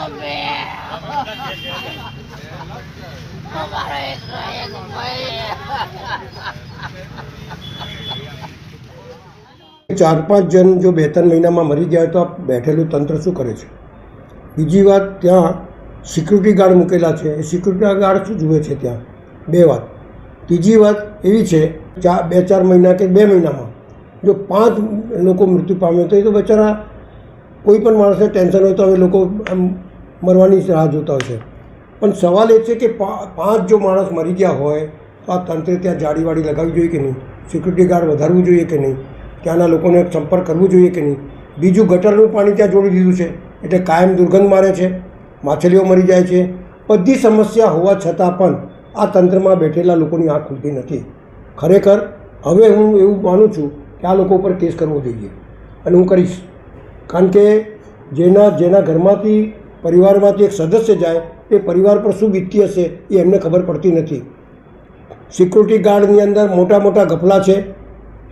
ચાર પાંચ જણ જો 2-3 મહિનામાં મરી જાય તો આ બેઠેલું તંત્ર શું કરે છે? બીજી વાત, ત્યાં સિક્યુરિટી ગાર્ડ મૂકેલા છે, એ સિક્યુરિટી ગાર્ડ શું જુએ છે ત્યાં? 2 વાત. ત્રીજી વાત એવી છે, 2-4 મહિના કે 2 મહિનામાં જો 5 લોકો મૃત્યુ પામ્યો તો એ તો બચારા કોઈ પણ માણસને ટેન્શન હોય તો હવે લોકો મરવાની રાહ જોતા હોય છે. પણ સવાલ એ છે કે 5 જો માણસ મરી ગયા હોય તો આ તંત્રે ત્યાં જાળીવાળી લગાવવી જોઈએ કે નહીં? સિક્યુરિટી ગાર્ડ વધારવું જોઈએ કે નહીં? ત્યાંના લોકોને સંપર્ક કરવું જોઈએ કે નહીં? બીજું, ગટરનું પાણી ત્યાં જોડી દીધું છે એટલે કાયમ દુર્ગંધ મારે છે, માછલીઓ મરી જાય છે. બધી સમસ્યા હોવા છતાં પણ આ તંત્રમાં બેઠેલા લોકોની આંખ ખુલતી નથી. ખરેખર હવે હું એવું માનું છું કે આ લોકો ઉપર કેસ કરવો જોઈએ અને હું કરીશ. કારણ કે જેના ઘરમાંથી પરિવારમાંથી એક સદસ્ય જાય એ પરિવાર પર શું વીતતી હશે એ એમને ખબર પડતી નથી. સિક્યુરિટી ગાર્ડની અંદર મોટા મોટા ગફલા છે.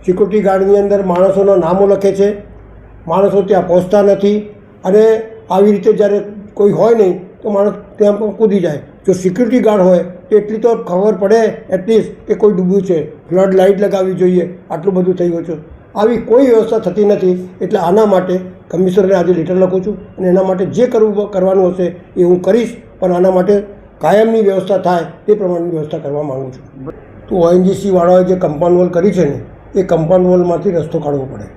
સિક્યુરિટી ગાર્ડની અંદર માણસોના નામો લખે છે, માણસો ત્યાં પહોંચતા નથી અને આવી રીતે જ્યારે કોઈ હોય નહીં તો માણસ ત્યાં પણ કૂદી જાય. જો સિક્યુરિટી ગાર્ડ હોય તો એટલી તો ખબર પડે એટલીસ્ટ કે કોઈ ડૂબ્યું છે, ફ્લડ લાઇટ લગાવવી જોઈએ. આટલું બધું થઈ ગયું છે, આવી કોઈ વ્યવસ્થા થતી નથી. એટલે આના માટે કમિશનરને આજે લેટર લખું છું અને એના માટે જે કરવાનું હશે એ હું કરીશ. પણ આના માટે કાયમની વ્યવસ્થા થાય તે પ્રમાણેની વ્યવસ્થા કરવા માગું છું. તો ONGC વાળાએ જે કમ્પાઉન્ડ વોલ કરી છે ને એ કમ્પાઉન્ડ વોલમાંથી રસ્તો કાઢવો પડે.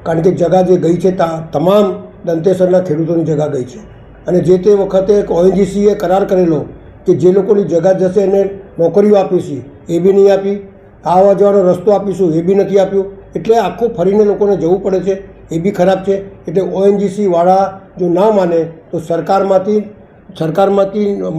કારણ કે જગા જે ગઈ છે તમામ દંતેસરના ખેડૂતોની જગા ગઈ છે અને જે તે વખતે ONGCએ કરાર કરેલો કે જે લોકોની જગા જશે એને નોકરીઓ આપીશું એ બી નહીં આપી, આવવા જવાનો રસ્તો આપીશું એ બી નથી આપ્યું. એટલે આખું ફરીને લોકોને જવું પડે છે, એ બી ખરાબ છે. એટલે ONGC વાળા જો ના માને તો સરકારમાંથી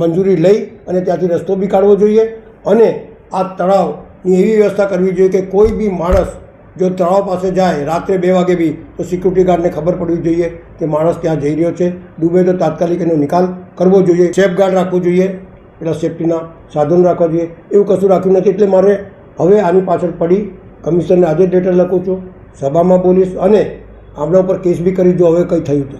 મંજૂરી લઈ અને ત્યાંથી રસ્તો બી કાઢવો જોઈએ અને આ તળાવની એવી વ્યવસ્થા કરવી જોઈએ કે કોઈ બી માણસ જો તળાવ પાસે જાય રાત્રે 2 વાગે બી તો સિક્યુરિટી ગાર્ડને ખબર પડવી જોઈએ કે માણસ ત્યાં જઈ રહ્યો છે. ડૂબે તો તાત્કાલિક એનો નિકાલ કરવો જોઈએ. સેફ ગાર્ડ રાખવું જોઈએ, પેલા સેફ્ટીના સાધનો રાખવા જોઈએ. એવું કશું રાખ્યું નથી. એટલે મારે હવે આની પાછળ પડી કમિશનરને આજે લેટર લખું છું, સભામાં બોલીશ અને આપણા ઉપર કેસ બી કરી જો હવે કંઈ થયું તો.